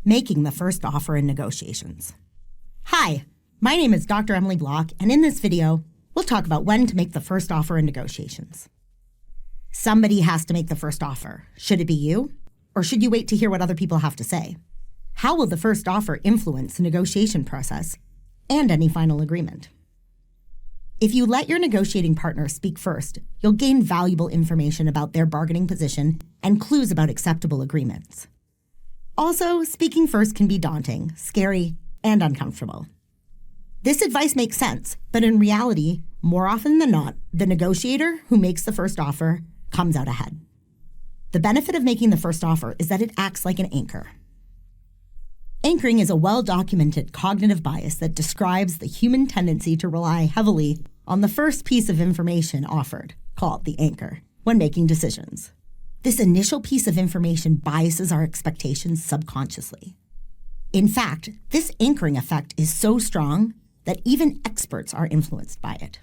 Making the first offer in negotiations. Hi, my name is Dr. Emily Block, and in this video, we'll talk about when to make the first offer in negotiations. Somebody has to make the first offer. Should it be you? Or should you wait to hear what other people have to say? How will the first offer influence the negotiation process and any final agreement? If you let your negotiating partner speak first, you'll gain valuable information about their bargaining position and clues about acceptable agreements. Also, speaking first can be daunting, scary, and uncomfortable. This advice makes sense, but in reality, more often than not, the negotiator who makes the first offer comes out ahead. The benefit of making the first offer is that it acts like an anchor. Anchoring is a well-documented cognitive bias that describes the human tendency to rely heavily on the first piece of information offered, called the anchor, when making decisions. This initial piece of information biases our expectations subconsciously. In fact, this anchoring effect is so strong that even experts are influenced by it.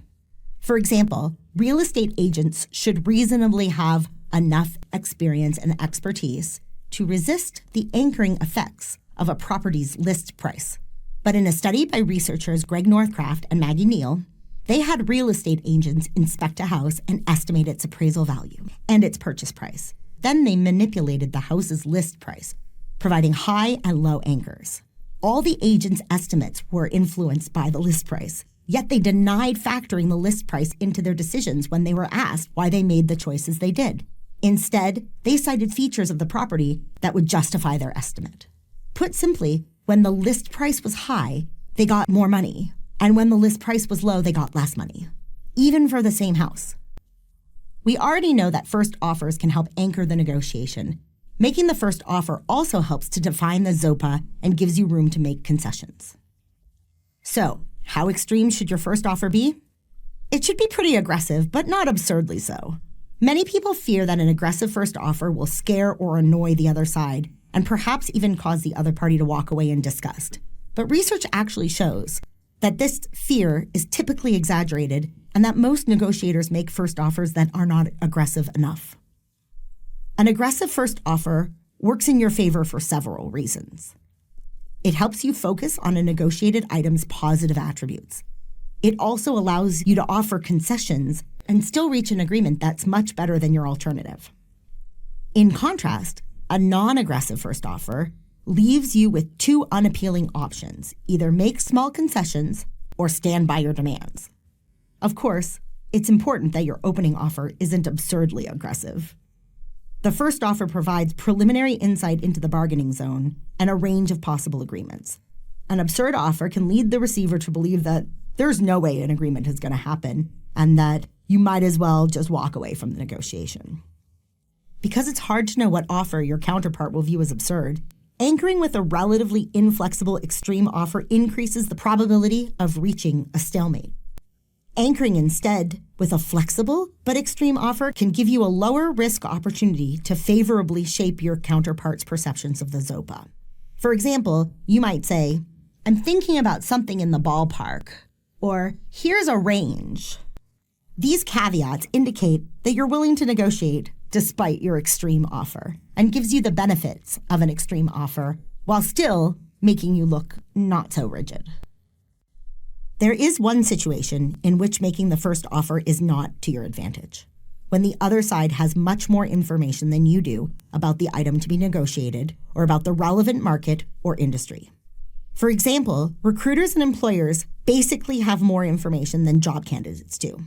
For example, real estate agents should reasonably have enough experience and expertise to resist the anchoring effects of a property's list price. But in a study by researchers Greg Northcraft and Maggie Neal, they had real estate agents inspect a house and estimate its appraisal value and its purchase price. Then they manipulated the house's list price, providing high and low anchors. All the agents' estimates were influenced by the list price, yet they denied factoring the list price into their decisions when they were asked why they made the choices they did. Instead, they cited features of the property that would justify their estimate. Put simply, when the list price was high, they got more money, and when the list price was low, they got less money, even for the same house. We already know that first offers can help anchor the negotiation. Making the first offer also helps to define the ZOPA and gives you room to make concessions. So, how extreme should your first offer be? It should be pretty aggressive, but not absurdly so. Many people fear that an aggressive first offer will scare or annoy the other side, and perhaps even cause the other party to walk away in disgust. But research actually shows that this fear is typically exaggerated and that most negotiators make first offers that are not aggressive enough. An aggressive first offer works in your favor for several reasons. It helps you focus on a negotiated item's positive attributes. It also allows you to offer concessions and still reach an agreement that's much better than your alternative. In contrast, a non-aggressive first offer leaves you with two unappealing options: either make small concessions or stand by your demands. Of course, it's important that your opening offer isn't absurdly aggressive. The first offer provides preliminary insight into the bargaining zone and a range of possible agreements. An absurd offer can lead the receiver to believe that there's no way an agreement is going to happen and that you might as well just walk away from the negotiation. Because it's hard to know what offer your counterpart will view as absurd, anchoring with a relatively inflexible extreme offer increases the probability of reaching a stalemate. Anchoring instead with a flexible but extreme offer can give you a lower risk opportunity to favorably shape your counterpart's perceptions of the ZOPA. For example, you might say, "I'm thinking about something in the ballpark," or "here's a range." These caveats indicate that you're willing to negotiate despite your extreme offer, and gives you the benefits of an extreme offer while still making you look not so rigid. There is one situation in which making the first offer is not to your advantage, when the other side has much more information than you do about the item to be negotiated or about the relevant market or industry. For example, recruiters and employers basically have more information than job candidates do.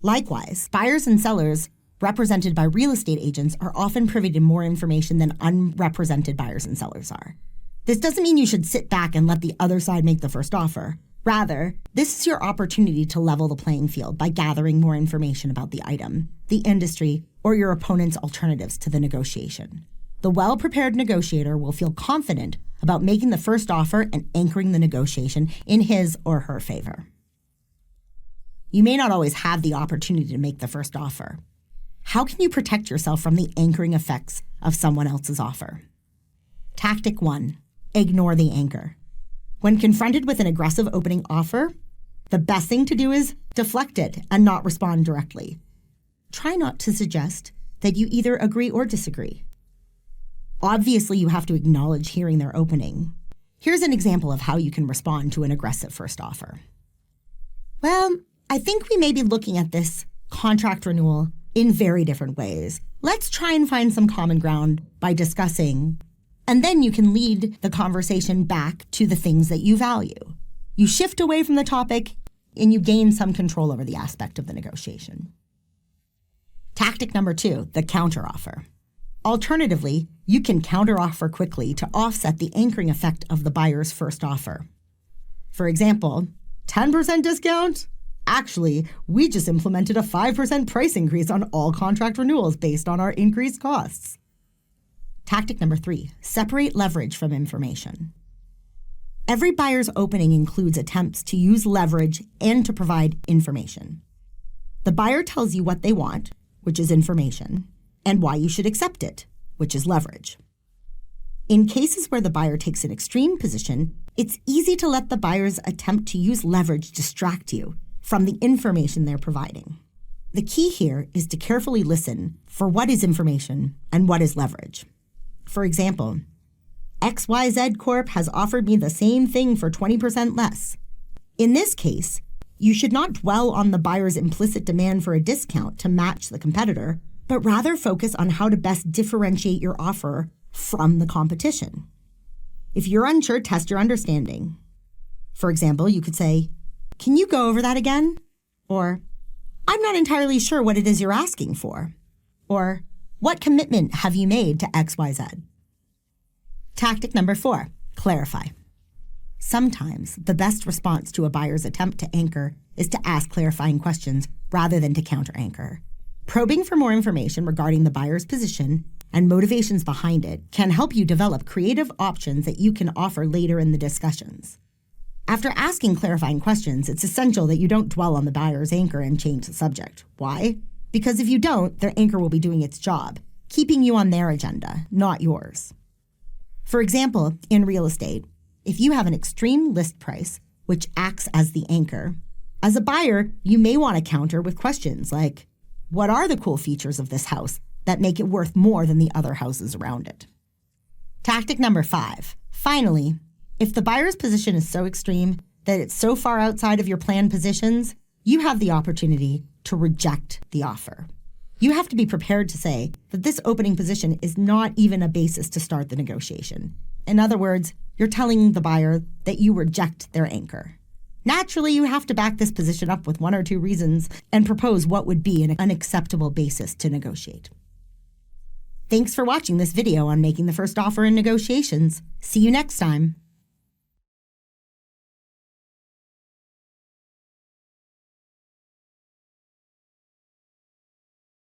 Likewise, buyers and sellers represented by real estate agents are often privy to more information than unrepresented buyers and sellers are. This doesn't mean you should sit back and let the other side make the first offer. Rather, this is your opportunity to level the playing field by gathering more information about the item, the industry, or your opponent's alternatives to the negotiation. The well-prepared negotiator will feel confident about making the first offer and anchoring the negotiation in his or her favor. You may not always have the opportunity to make the first offer. How can you protect yourself from the anchoring effects of someone else's offer? Tactic 1, ignore the anchor. When confronted with an aggressive opening offer, the best thing to do is deflect it and not respond directly. Try not to suggest that you either agree or disagree. Obviously, you have to acknowledge hearing their opening. Here's an example of how you can respond to an aggressive first offer. Well, I think we may be looking at this contract renewal in very different ways. Let's try and find some common ground by discussing, and then you can lead the conversation back to the things that you value. You shift away from the topic and you gain some control over the aspect of the negotiation. Tactic number 2, the counteroffer. Alternatively, you can counteroffer quickly to offset the anchoring effect of the buyer's first offer. For example, 10% discount? Actually, we just implemented a 5% price increase on all contract renewals based on our increased costs. Tactic number 3, separate leverage from information. Every buyer's opening includes attempts to use leverage and to provide information. The buyer tells you what they want, which is information, and why you should accept it, which is leverage. In cases where the buyer takes an extreme position, it's easy to let the buyer's attempt to use leverage distract you from the information they're providing. The key here is to carefully listen for what is information and what is leverage. For example, XYZ Corp has offered me the same thing for 20% less. In this case, you should not dwell on the buyer's implicit demand for a discount to match the competitor, but rather focus on how to best differentiate your offer from the competition. If you're unsure, test your understanding. For example, you could say, "Can you go over that again?" Or, "I'm not entirely sure what it is you're asking for." Or, "What commitment have you made to XYZ?" Tactic number 4, clarify. Sometimes the best response to a buyer's attempt to anchor is to ask clarifying questions rather than to counter-anchor. Probing for more information regarding the buyer's position and motivations behind it can help you develop creative options that you can offer later in the discussions. After asking clarifying questions, it's essential that you don't dwell on the buyer's anchor and change the subject. Why? Because if you don't, their anchor will be doing its job, keeping you on their agenda, not yours. For example, in real estate, if you have an extreme list price, which acts as the anchor, as a buyer, you may want to counter with questions like, "What are the cool features of this house that make it worth more than the other houses around it?" Tactic number 5. Finally, if the buyer's position is so extreme that it's so far outside of your planned positions, you have the opportunity to reject the offer. You have to be prepared to say that this opening position is not even a basis to start the negotiation. In other words, you're telling the buyer that you reject their anchor. Naturally, you have to back this position up with 1 or 2 reasons and propose what would be an unacceptable basis to negotiate. Thanks for watching this video on making the first offer in negotiations. See you next time.